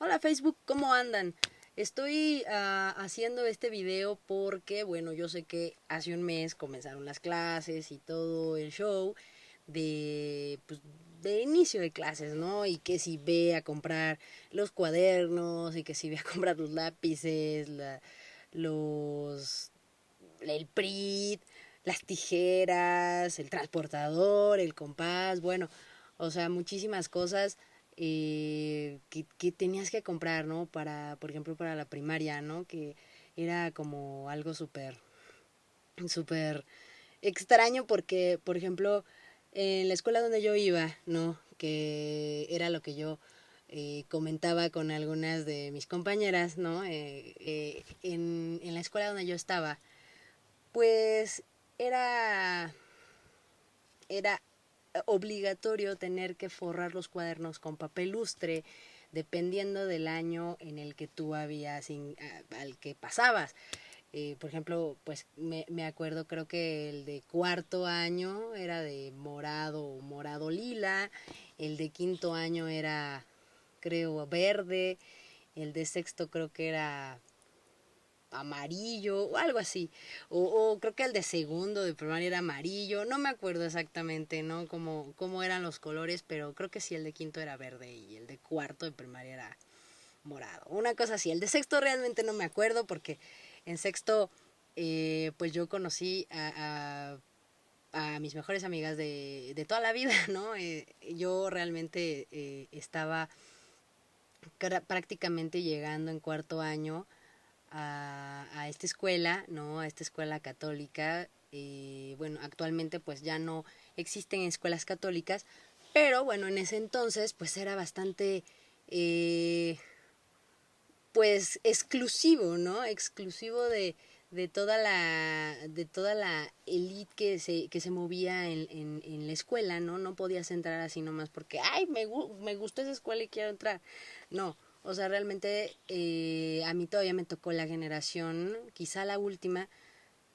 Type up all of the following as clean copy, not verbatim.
Hola Facebook, ¿cómo andan? Estoy haciendo este video porque, bueno, yo sé que hace un mes comenzaron las clases y todo el show de, pues, de inicio de clases, ¿no? Y que si ve a comprar los cuadernos y que si ve a comprar los lápices, los, el PRIT, las tijeras, el transportador, el compás, bueno, o sea, muchísimas cosas que tenías que comprar, ¿no? Para, por ejemplo, para la primaria, ¿no? Que era como algo súper extraño porque, por ejemplo, en la escuela donde yo iba, ¿no? Que era lo que yo comentaba con algunas de mis compañeras, ¿no? En la escuela donde yo estaba, pues era, era obligatorio tener que forrar los cuadernos con papel lustre dependiendo del año en el que tú habías al que pasabas. Por ejemplo, pues me acuerdo, creo que el de cuarto año era de morado lila, el de quinto año era, creo, verde, el de sexto creo que era amarillo o algo así. O creo que el de segundo de primaria era amarillo. No me acuerdo exactamente, ¿no? Cómo eran los colores, pero creo que sí el de quinto era verde y el de cuarto de primaria era morado. Una cosa así. El de sexto realmente no me acuerdo porque en sexto pues yo conocí a mis mejores amigas de toda la vida, ¿no? Yo realmente estaba prácticamente llegando en cuarto año a esta escuela, ¿no? A esta escuela católica. Bueno, actualmente pues ya no existen escuelas católicas, pero bueno, en ese entonces pues era bastante, pues exclusivo, ¿no? Exclusivo de toda la elite que se movía en la escuela, ¿no? No podías entrar así nomás porque, ay, me gustó esa escuela y quiero entrar. No, o sea, realmente a mí todavía me tocó la generación, quizá la última,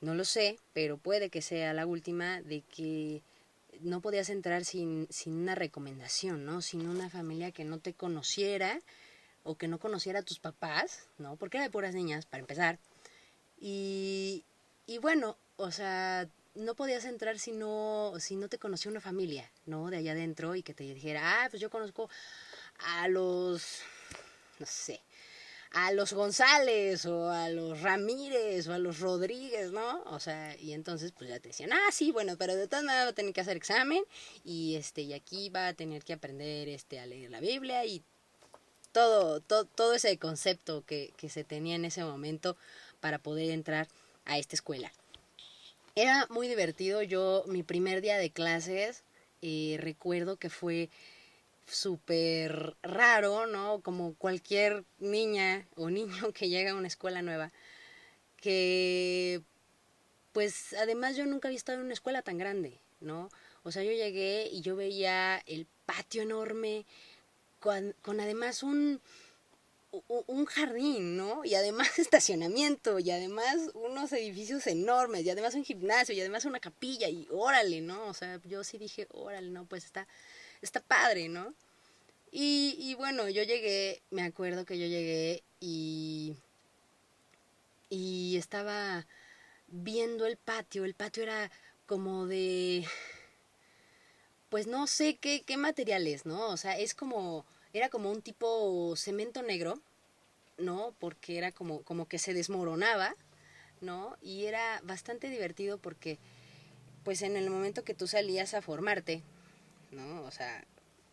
no lo sé, pero puede que sea la última, de que no podías entrar sin una recomendación, ¿no? Sin una familia que no te conociera o que no conociera a tus papás, ¿no? Porque era de puras niñas, para empezar. Y, y bueno, o sea, no podías entrar si no te conocía una familia, ¿no? De allá adentro y que te dijera, pues yo conozco a los, no sé, a los González o a los Ramírez o a los Rodríguez, ¿no? O sea, y entonces pues ya te decían, sí, bueno, pero de todas maneras va a tener que hacer examen y aquí va a tener que aprender a leer la Biblia y todo ese concepto que se tenía en ese momento para poder entrar a esta escuela. Era muy divertido. Yo, mi primer día de clases, recuerdo que fue súper raro, ¿no? Como cualquier niña o niño que llega a una escuela nueva, que pues además yo nunca había estado en una escuela tan grande, ¿no? O sea, yo llegué y yo veía el patio enorme, con además un jardín, ¿no? Y además estacionamiento, y además unos edificios enormes, y además un gimnasio, y además una capilla, y órale, ¿no? O sea, yo sí dije, órale, ¿no? Pues está padre, ¿no? Y bueno, yo llegué, me acuerdo que yo llegué y estaba viendo el patio era como de, pues no sé qué material es, ¿no? O sea, era como un tipo cemento negro, ¿no? Porque era como que se desmoronaba, ¿no? Y era bastante divertido porque, pues en el momento que tú salías a formarte, ¿no? O sea,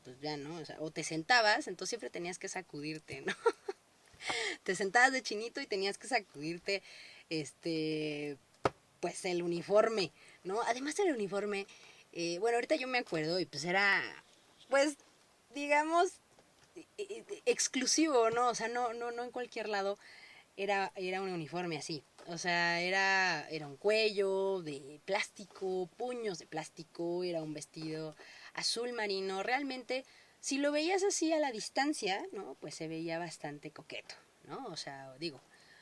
pues ya, ¿no? O sea, o te sentabas, entonces siempre tenías que sacudirte, ¿no? Te sentabas de chinito y tenías que sacudirte, este, pues el uniforme, ¿no? Además el uniforme, bueno, ahorita yo me acuerdo y pues era, pues, digamos, exclusivo, ¿no? O sea, no en cualquier lado era un uniforme así. O sea, era un cuello de plástico, puños de plástico, era un vestido azul marino. Realmente, si lo veías así a la distancia, ¿no? Pues se veía bastante coqueto, ¿no? O sea, digo,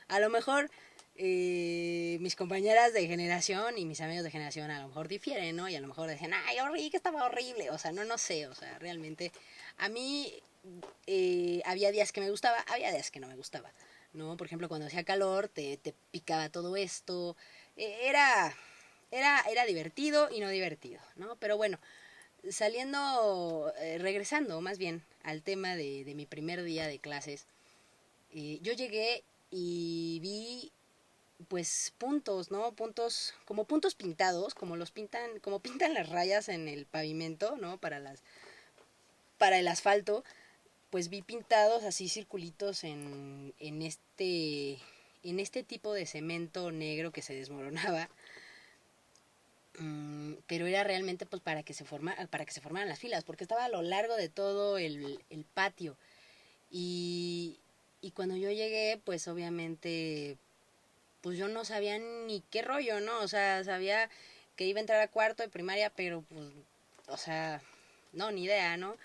a lo mejor mis compañeras de generación y mis amigos de generación a lo mejor difieren, ¿no? Y a lo mejor dicen, ay, horrible, que estaba horrible. O sea, no sé, o sea, realmente a mí había días que me gustaba, había días que no me gustaba, ¿no? Por ejemplo, cuando hacía calor, te picaba todo esto. Era divertido y no divertido, ¿no? Pero bueno, regresando más bien al tema de mi primer día de clases, yo llegué y vi pues puntos, ¿no? Puntos, como puntos pintados, como pintan las rayas en el pavimento, ¿no? Para el asfalto, pues vi pintados así circulitos en este tipo de cemento negro que se desmoronaba. Pero era realmente pues para que se formaran las filas, porque estaba a lo largo de todo el patio. Y, y cuando yo llegué, pues obviamente, pues yo no sabía ni qué rollo, ¿no? O sea, sabía que iba a entrar a cuarto de primaria, pero pues, o sea, no, ni idea, ¿no?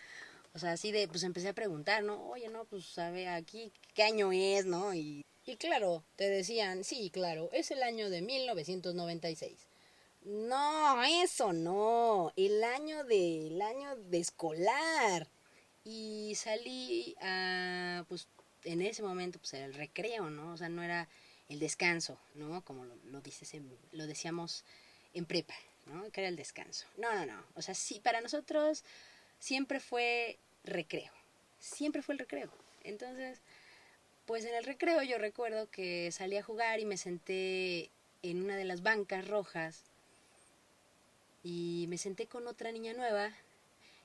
O sea, así de, pues empecé a preguntar, ¿no? Oye, no, pues sabe aquí qué año es, ¿no? Y claro, te decían, sí, claro, es el año de 1996. No, eso no, el año de escolar. Y salí a, pues en ese momento, pues era el recreo, ¿no? O sea, no era el descanso, ¿no? Como lo decíamos en prepa, ¿no? Que era el descanso. No, no, no. O sea, sí, para nosotros siempre fue recreo. Siempre fue el recreo. Entonces, pues en el recreo yo recuerdo que salí a jugar y me senté en una de las bancas rojas y me senté con otra niña nueva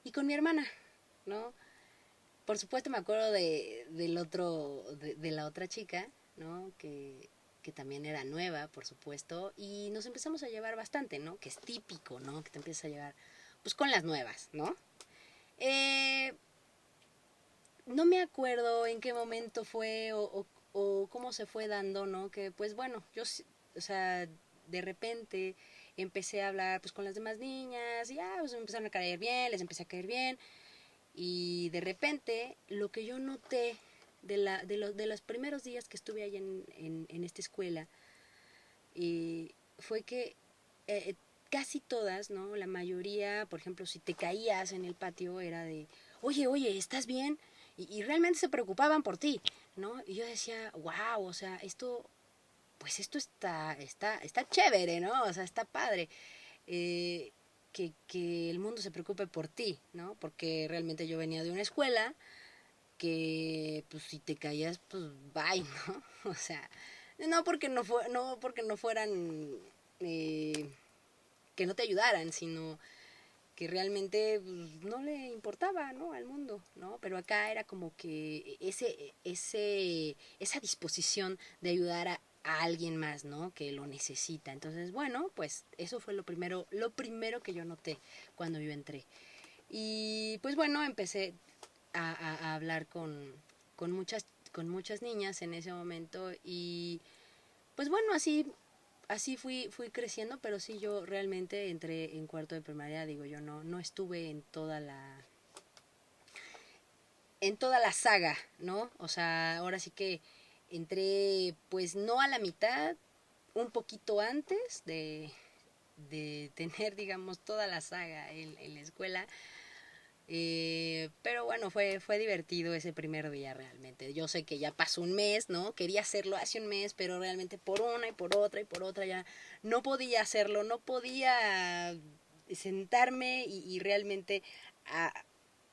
y con mi hermana, ¿no? Por supuesto me acuerdo de la otra chica, ¿no? Que también era nueva, por supuesto, y nos empezamos a llevar bastante, ¿no? Que es típico, ¿no? Que te empiezas a llevar, pues, con las nuevas, ¿no? Eh, no me acuerdo en qué momento fue o cómo se fue dando, ¿no? Que, pues, bueno, o sea, de repente empecé a hablar, pues, con las demás niñas, y pues me empezaron a caer bien, les empecé a caer bien, y de repente, lo que yo noté de los primeros días que estuve ahí en esta escuela, fue que casi todas, ¿no? La mayoría, por ejemplo, si te caías en el patio, era de, oye, ¿estás bien? Y realmente se preocupaban por ti, ¿no? Y yo decía, wow, o sea, pues esto está chévere, ¿no? O sea, está padre. Eh, que el mundo se preocupe por ti, ¿no? Porque realmente yo venía de una escuela que, pues, si te caías, pues, bye, ¿no? O sea, no porque no fueran, eh, que no te ayudaran, sino que realmente pues, no le importaba, ¿no? Al mundo, ¿no? Pero acá era como que esa disposición de ayudar a alguien más, ¿no? Que lo necesita. Entonces, bueno, pues eso fue lo primero que yo noté cuando yo entré. Y pues bueno, empecé a hablar con con muchas niñas en ese momento y pues bueno, así fui creciendo, pero sí yo realmente entré en cuarto de primaria, digo yo, no estuve en toda la saga, ¿no? O sea, ahora sí que entré pues no a la mitad, un poquito antes de tener, digamos, toda la saga en la escuela. Pero bueno, fue divertido ese primer día realmente. Yo sé que ya pasó un mes, ¿no? Quería hacerlo hace un mes, pero realmente por una y por otra y por otra ya no podía hacerlo, no podía sentarme y realmente a,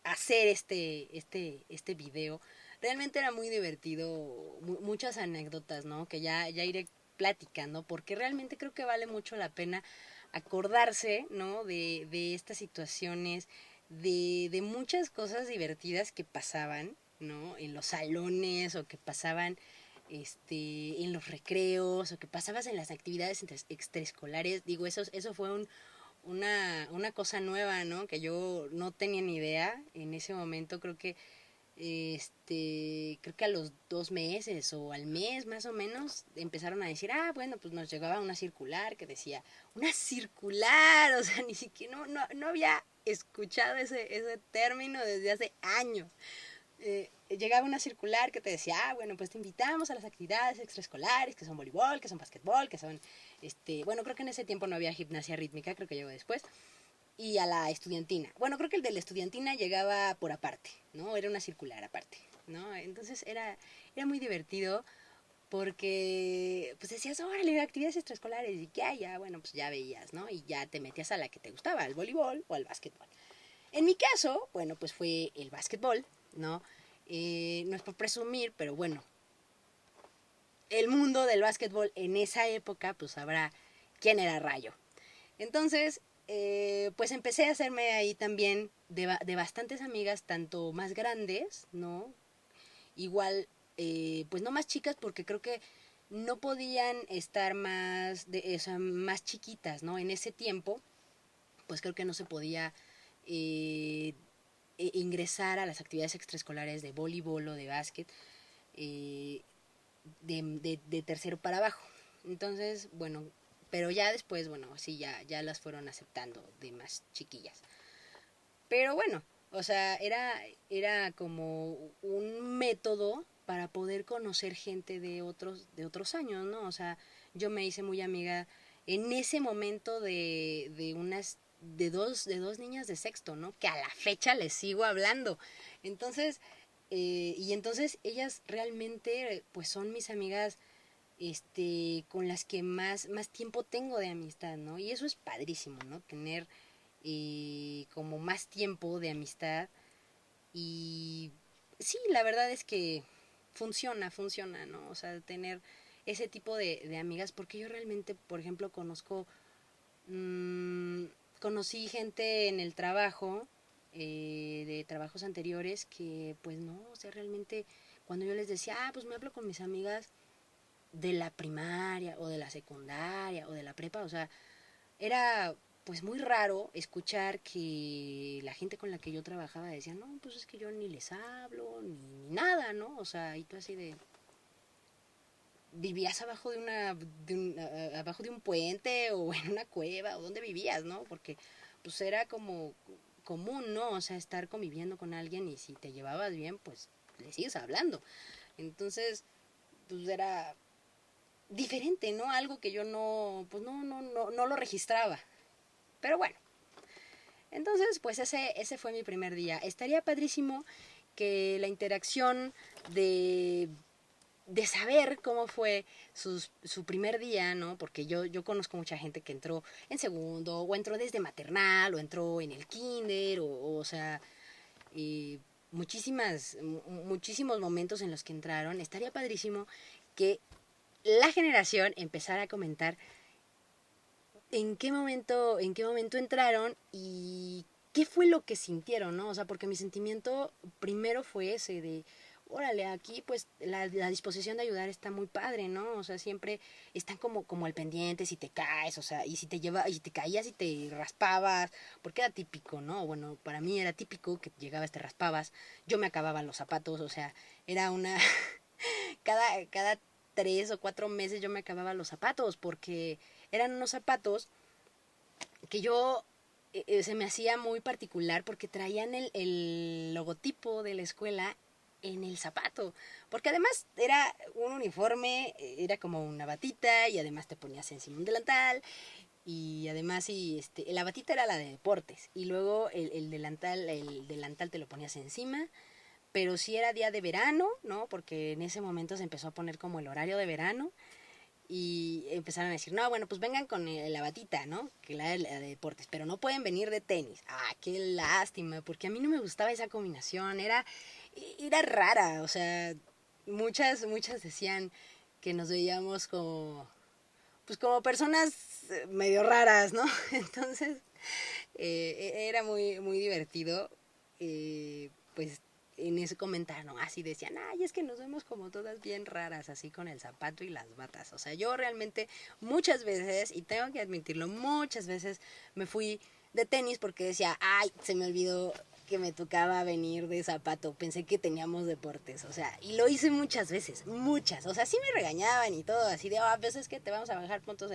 hacer este video. Realmente era muy divertido, muchas anécdotas, ¿no? Que ya iré platicando, porque realmente creo que vale mucho la pena acordarse, ¿no? De estas situaciones, de muchas cosas divertidas que pasaban, ¿no? En los salones o que pasaban en los recreos o que pasabas en las actividades extraescolares. Digo, eso fue una cosa nueva, ¿no? Que yo no tenía ni idea en ese momento. Creo que a los 2 meses o al mes más o menos empezaron a decir, bueno, pues nos llegaba una circular que decía, una circular, o sea, ni siquiera, no había escuchado ese término desde hace años. Llegaba una circular que te decía, bueno, pues te invitamos a las actividades extraescolares, que son voleibol, que son basquetbol, que son, bueno, creo que en ese tiempo no había gimnasia rítmica, creo que llegó después. y a la estudiantina. Bueno, creo que el de la estudiantina llegaba por aparte, ¿no? Era una circular aparte, ¿no? Entonces era muy divertido porque pues decías, órale, actividades extraescolares y que ya, bueno, pues ya veías, ¿no? Y ya te metías a la que te gustaba, al voleibol o al básquetbol. En mi caso, bueno, pues fue el básquetbol, ¿no? No es por presumir, pero bueno, el mundo del básquetbol en esa época, pues sabrá quién era Rayo. Entonces, pues empecé a hacerme ahí también de bastantes amigas, tanto más grandes, ¿no? Igual, pues no más chicas, porque creo que no podían estar o sea, más chiquitas, ¿no? En ese tiempo, pues creo que no se podía eh, ingresar a las actividades extraescolares de voleibol o de básquet eh, de tercero para abajo. Entonces, bueno, pero ya después, bueno, sí, ya las fueron aceptando de más chiquillas. Pero bueno, o sea, era como un método para poder conocer gente de otros años, ¿no? O sea, yo me hice muy amiga en ese momento de dos niñas de sexto, ¿no? Que a la fecha les sigo hablando. Entonces, y entonces ellas realmente, pues son mis amigas, con las que más tiempo tengo de amistad, ¿no? Y eso es padrísimo, ¿no? Tener como más tiempo de amistad y sí, la verdad es que funciona, ¿no? O sea, tener ese tipo de amigas, porque yo realmente, por ejemplo, mmm, conocí gente en el trabajo, de trabajos anteriores, que pues no, o sea, realmente cuando yo les decía, pues me hablo con mis amigas de la primaria o de la secundaria o de la prepa, o sea, era pues muy raro escuchar que la gente con la que yo trabajaba decía, no, pues es que yo ni les hablo, ni nada, ¿no? O sea, y tú así de, vivías abajo abajo de un puente o en una cueva, o dónde vivías, ¿no? Porque pues era como común, ¿no? O sea, estar conviviendo con alguien y si te llevabas bien, pues le sigues hablando. Entonces, pues era diferente, ¿no? Algo que yo no, pues no lo registraba. Pero bueno, entonces, pues ese fue mi primer día. Estaría padrísimo que la interacción de, de saber cómo fue su primer día, ¿no? Porque yo conozco mucha gente que entró en segundo, o entró desde maternal, o entró en el kinder, o sea, muchísimos momentos en los que entraron. Estaría padrísimo que la generación empezara a comentar en qué momento entraron y qué fue lo que sintieron, ¿no? O sea, porque mi sentimiento primero fue ese de, órale, aquí pues la disposición de ayudar está muy padre, ¿no? O sea, siempre están como al pendiente si te caes, o sea, y y si te caías y te raspabas, porque era típico, ¿no? Bueno, para mí era típico que llegabas, te raspabas, yo me acababa los zapatos, o sea, era una cada 3 o 4 meses yo me acababa los zapatos porque eran unos zapatos que yo se me hacía muy particular porque traían el logotipo de la escuela en el zapato, porque además era un uniforme, era como una batita y además te ponías encima un delantal y además la batita era la de deportes y luego el delantal te lo ponías encima, pero sí era día de verano, ¿no? Porque en ese momento se empezó a poner como el horario de verano y empezaron a decir, no, bueno, pues vengan con la batita, ¿no? Que la de deportes, pero no pueden venir de tenis. Ah, qué lástima, porque a mí no me gustaba esa combinación, era rara, o sea, muchas decían que nos veíamos como, pues como personas medio raras, ¿no? Entonces, era muy divertido, pues en ese comentario, ¿no? Así decían, ay, es que nos vemos como todas bien raras, así con el zapato y las batas. O sea, yo realmente muchas veces, y tengo que admitirlo, muchas veces me fui de tenis porque decía, ay, se me olvidó que me tocaba venir de zapato, pensé que teníamos deportes, o sea, y lo hice muchas veces, muchas, o sea, sí me regañaban y todo, así de, pues es que te vamos a bajar puntos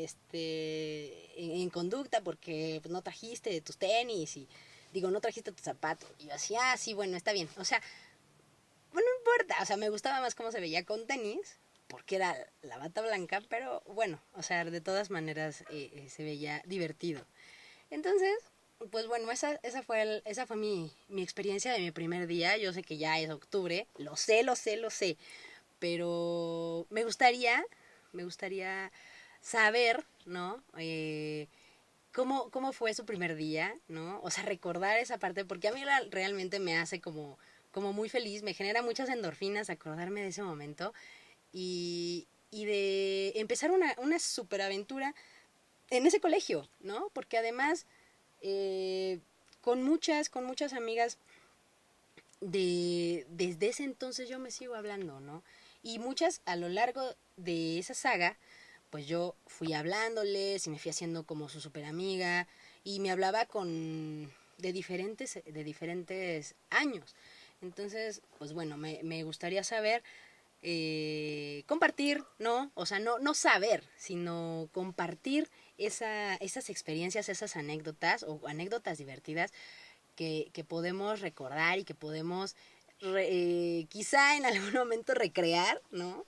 en conducta porque pues, no trajiste tus tenis y digo, no trajiste tus zapatos. Y yo así, sí, bueno, está bien. O sea, bueno, no importa. O sea, me gustaba más cómo se veía con tenis, porque era la bata blanca, pero bueno, o sea, de todas maneras se veía divertido. Entonces, pues bueno, esa fue mi experiencia de mi primer día. Yo sé que ya es octubre, lo sé, lo sé, pero me gustaría saber, ¿no? Cómo fue su primer día, ¿no? O sea, recordar esa parte, porque a mí realmente me hace como muy feliz, me genera muchas endorfinas acordarme de ese momento y de empezar una superaventura en ese colegio, ¿no? Porque además, eh, con muchas amigas desde ese entonces yo me sigo hablando, ¿no? Y muchas a lo largo de esa saga, pues yo fui hablándoles y me fui haciendo como su super amiga y me hablaba de diferentes años. Entonces, pues bueno, me gustaría saber, compartir, ¿no? O sea, no saber, sino compartir esas experiencias, esas anécdotas o anécdotas divertidas que podemos recordar y que podemos quizá en algún momento recrear, ¿no?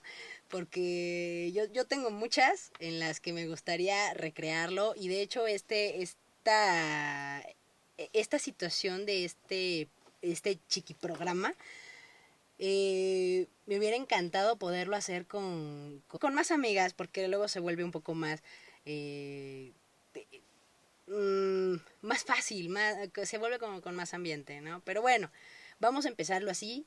Porque yo tengo muchas en las que me gustaría recrearlo y de hecho esta situación de este chiquiprograma me hubiera encantado poderlo hacer con más amigas porque luego se vuelve un poco más más fácil, se vuelve como con más ambiente, ¿no? Pero bueno, vamos a empezarlo así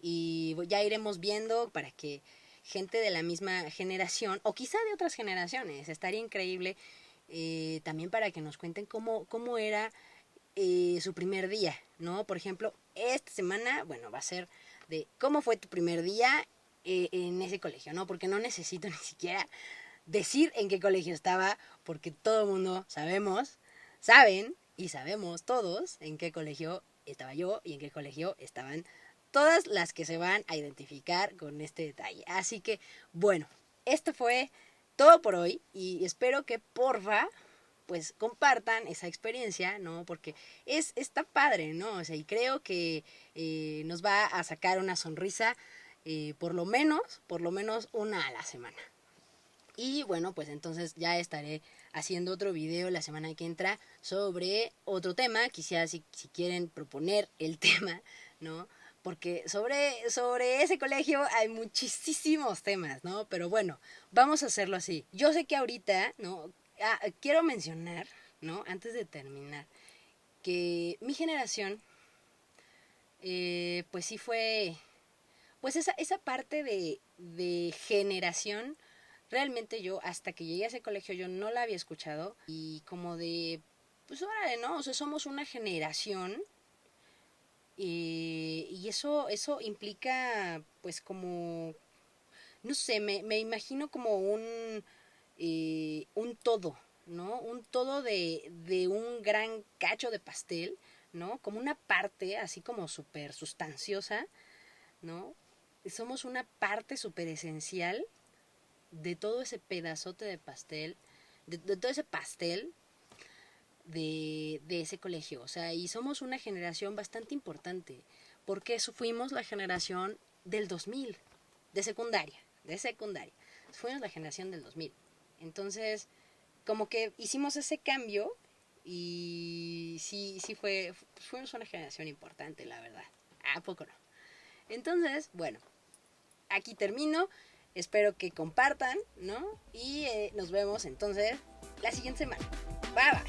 y ya iremos viendo para que gente de la misma generación o quizá de otras generaciones, estaría increíble también para que nos cuenten cómo era su primer día, ¿no? Por ejemplo, esta semana, bueno, va a ser de cómo fue tu primer día en ese colegio, ¿no? Porque no necesito ni siquiera decir en qué colegio estaba, porque todo el mundo saben y sabemos todos en qué colegio estaba yo y en qué colegio estaban todas las que se van a identificar con este detalle. Así que, bueno, esto fue todo por hoy y espero que porfa pues compartan esa experiencia, ¿no? Porque está padre, ¿no? O sea, y creo que nos va a sacar una sonrisa por lo menos una a la semana. Y bueno, pues entonces ya estaré haciendo otro video la semana que entra sobre otro tema, quizás si quieren proponer el tema, ¿no? Porque sobre ese colegio hay muchísimos temas, ¿no? Pero bueno, vamos a hacerlo así. Yo sé que ahorita, ¿no? Quiero mencionar, ¿no? Antes de terminar, que mi generación, pues sí fue, pues esa parte de generación. Realmente yo, hasta que llegué a ese colegio, yo no la había escuchado. Y como de, pues órale, ¿no? O sea, somos una generación. Y eso implica, pues como, no sé, me imagino como un todo, ¿no? Un todo de un gran cacho de pastel, ¿no? Como una parte así como súper sustanciosa, ¿no? Somos una parte súper esencial de todo ese pedazote de pastel, de todo ese pastel de ese colegio. O sea, y somos una generación bastante importante, porque fuimos la generación del 2000, de secundaria. Fuimos la generación del 2000. Entonces, como que hicimos ese cambio y sí fuimos una generación importante, la verdad. ¿A poco no? Entonces, bueno, aquí termino. Espero que compartan, ¿no? Y nos vemos entonces la siguiente semana. Bye bye.